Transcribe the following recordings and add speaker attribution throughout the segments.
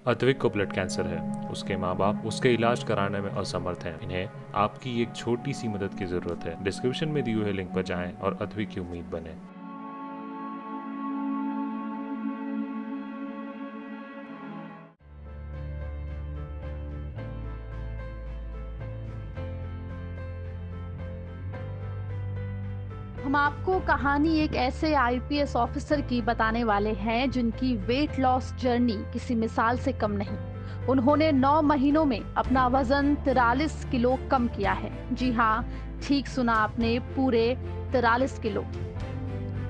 Speaker 1: अद्विक को blood cancer है। उसके माँ बाप उसके इलाज कराने में असमर्थ हैं। इन्हें आपकी एक छोटी सी मदद की जरूरत है। डिस्क्रिप्शन में दिए हुए लिंक पर जाएं और अद्विक की उम्मीद बने।
Speaker 2: हम आपको कहानी एक ऐसे आईपीएस ऑफिसर की बताने वाले हैं जिनकी वेट लॉस जर्नी किसी मिसाल से कम नहीं। उन्होंने 9 महीनों में अपना वजन 43 किलो कम किया है। जी हाँ, ठीक सुना आपने, पूरे 43 किलो।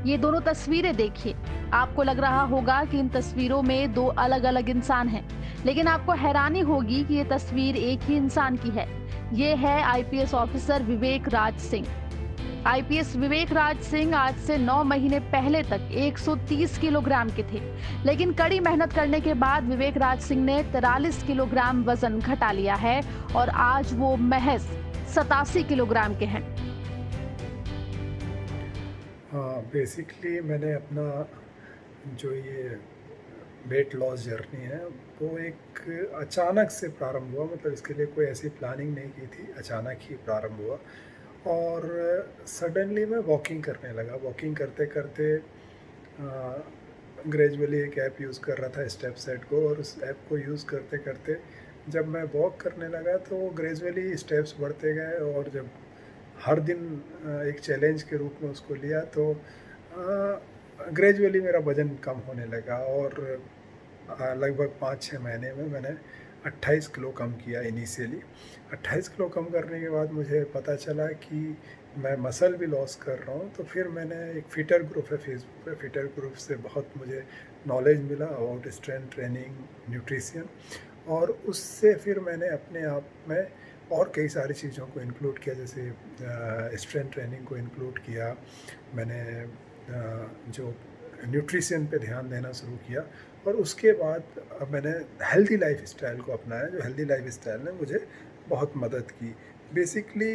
Speaker 2: ये दोनों तस्वीरें देखिए। आपको लग रहा होगा कि इन तस्वीरों में दो अलग अलग इंसान हैं, लेकिन आपको हैरानी होगी कि ये तस्वीर एक ही इंसान की है। ये है आईपीएस ऑफिसर विवेक राज सिंह। आईपीएस विवेक राज सिंह आज से 9 महीने पहले तक 130 किलोग्राम के थे, लेकिन कड़ी मेहनत करने के बाद विवेक राज सिंह ने 43 किलोग्राम वजन घटा लिया है और आज वो महज 87 किलोग्राम के हैं।
Speaker 3: हाँ, बेसिकली मैंने अपना जो ये वेट लॉस जर्नी है वो एक अचानक से प्रारंभ हुआ। मतलब इसके लिए कोई ऐसी प्लानिंग नहीं की थी, अचानक ही प्रारंभ हुआ। और सडनली मैं वॉकिंग करने लगा। वॉकिंग करते करते ग्रेजुअली एक ऐप यूज़ कर रहा था, स्टेप सेट को, और उस ऐप को यूज़ करते करते जब मैं वॉक करने लगा तो ग्रेजुअली स्टेप्स बढ़ते गए। और जब हर दिन एक चैलेंज के रूप में उसको लिया तो ग्रेजुअली मेरा वज़न कम होने लगा। और लगभग 5-6 महीने में मैंने 28 किलो कम किया इनिशियली। 28 किलो कम करने के बाद मुझे पता चला कि मैं मसल भी लॉस कर रहा हूँ। तो फिर मैंने एक फिटर ग्रुप है फेसबुक पे, फिटर ग्रुप से बहुत मुझे नॉलेज मिला अबाउट स्ट्रेंथ ट्रेनिंग, न्यूट्रिशन। और उससे फिर मैंने अपने आप में और कई सारी चीज़ों को इंक्लूड किया, जैसे स्ट्रेंथ ट्रेनिंग को इंक्लूड किया मैंने, जो न्यूट्रिशन पे ध्यान देना शुरू किया। और उसके बाद मैंने हेल्दी लाइफ स्टाइल को अपनाया, जो हेल्दी लाइफ स्टाइल ने मुझे बहुत मदद की। बेसिकली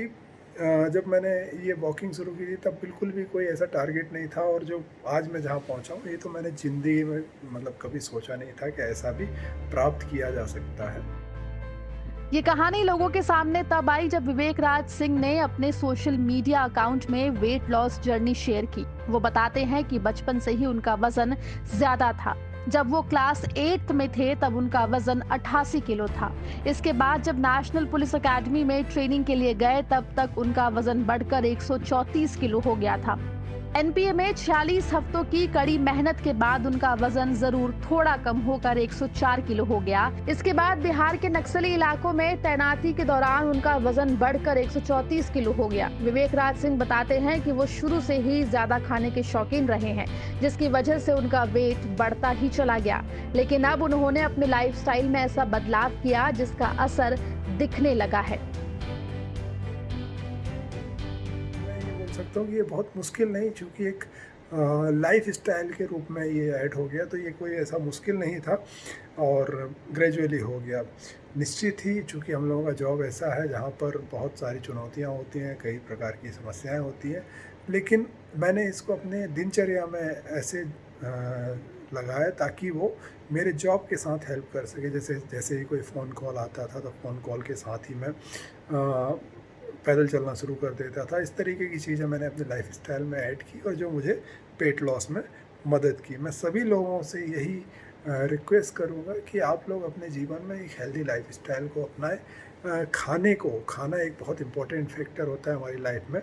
Speaker 3: जब मैंने ये वॉकिंग शुरू की थी तब बिल्कुल भी कोई ऐसा टारगेट नहीं था। और जो आज मैं जहाँ पहुँचा हूँ, ये तो मैंने ज़िंदगी में मतलब कभी सोचा नहीं था कि ऐसा भी प्राप्त किया जा सकता है।
Speaker 2: ये कहानी लोगों के सामने तब आई जब विवेक राज सिंह ने अपने सोशल मीडिया अकाउंट में वेट लॉस जर्नी शेयर की। वो बताते हैं कि बचपन से ही उनका वजन ज्यादा था। जब वो क्लास 8 में थे तब उनका वजन 88 किलो था। इसके बाद जब नेशनल पुलिस एकेडमी में ट्रेनिंग के लिए गए तब तक उनका वजन बढ़कर 134 किलो हो गया था। एनपीए में 46 हफ्तों की कड़ी मेहनत के बाद उनका वजन जरूर थोड़ा कम होकर 104 किलो हो गया। इसके बाद बिहार के नक्सली इलाकों में तैनाती के दौरान उनका वजन बढ़कर 134 किलो हो गया। विवेक राज सिंह बताते हैं कि वो शुरू से ही ज्यादा खाने के शौकीन रहे हैं, जिसकी वजह से उनका वेट बढ़ता ही चला गया। लेकिन अब उन्होंने अपने लाइफस्टाइल में ऐसा बदलाव किया जिसका असर दिखने लगा है।
Speaker 3: सकता हूँ कि ये बहुत मुश्किल नहीं, चूँकि एक लाइफ स्टाइल के रूप में ये ऐड हो गया, तो ये कोई ऐसा मुश्किल नहीं था और ग्रेजुअली हो गया। निश्चित ही चूँकि हम लोगों का जॉब ऐसा है जहाँ पर बहुत सारी चुनौतियाँ होती हैं, कई प्रकार की समस्याएं होती हैं, लेकिन मैंने इसको अपने दिनचर्या में ऐसे लगाया ताकि वो मेरे जॉब के साथ हेल्प कर सके। जैसे जैसे ही कोई फ़ोन कॉल आता था तो फ़ोन कॉल के साथ ही मैं पैदल चलना शुरू कर देता था। इस तरीके की चीज़ें मैंने अपने लाइफस्टाइल में ऐड की और जो मुझे वेट लॉस में मदद की। मैं सभी लोगों से यही रिक्वेस्ट करूँगा कि आप लोग अपने जीवन में एक हेल्दी लाइफस्टाइल को अपनाएं। खाना एक बहुत इम्पोर्टेंट फैक्टर होता है हमारी लाइफ में,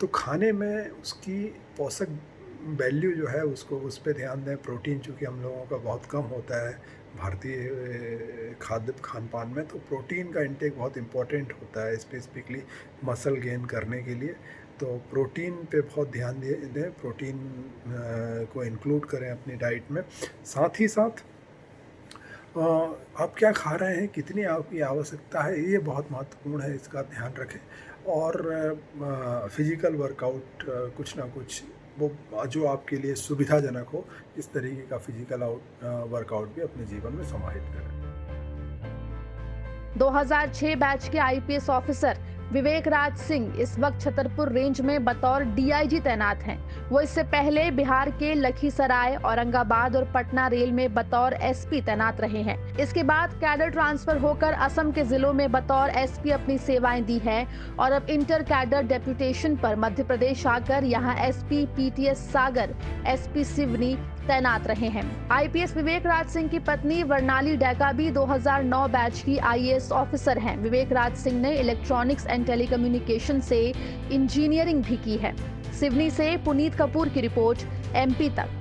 Speaker 3: तो खाने में उसकी पोषक वैल्यू जो है उसको उस पर ध्यान दें। प्रोटीन चूँकि हम लोगों का बहुत कम होता है भारतीय खान पान में, तो प्रोटीन का इंटेक बहुत इम्पोर्टेंट होता है स्पेसिफिकली मसल गेन करने के लिए। तो प्रोटीन पे बहुत ध्यान दें, प्रोटीन को इंक्लूड करें अपनी डाइट में। साथ ही साथ आप क्या खा रहे हैं, कितनी आपकी आवश्यकता है, ये बहुत महत्वपूर्ण है, इसका ध्यान रखें। और फिज़िकल वर्कआउट कुछ ना कुछ वो जो आपके लिए सुविधाजनक हो, इस तरीके का फिजिकल वर्कआउट भी अपने जीवन में समाहित करें।
Speaker 2: 2006 बैच के आईपीएस ऑफिसर विवेक राज सिंह इस वक्त छतरपुर रेंज में बतौर डीआईजी तैनात हैं। वो इससे पहले बिहार के लखीसराय, औरंगाबाद और पटना रेल में बतौर एसपी तैनात रहे हैं। इसके बाद कैडर ट्रांसफर होकर असम के जिलों में बतौर एसपी अपनी सेवाएं दी है और अब इंटर कैडर डेप्यूटेशन पर मध्य प्रदेश आकर यहाँ एसपी पीटीएस सागर, एसपी सिवनी तैनात रहे हैं। आईपीएस विवेक राज सिंह की पत्नी वर्णाली डैका भी 2009 बैच की आईएएस ऑफिसर हैं। विवेक राज सिंह ने इलेक्ट्रॉनिक्स एंड टेलीकम्युनिकेशन से इंजीनियरिंग भी की है। सिवनी से पुनीत कपूर की रिपोर्ट, एमपी तक।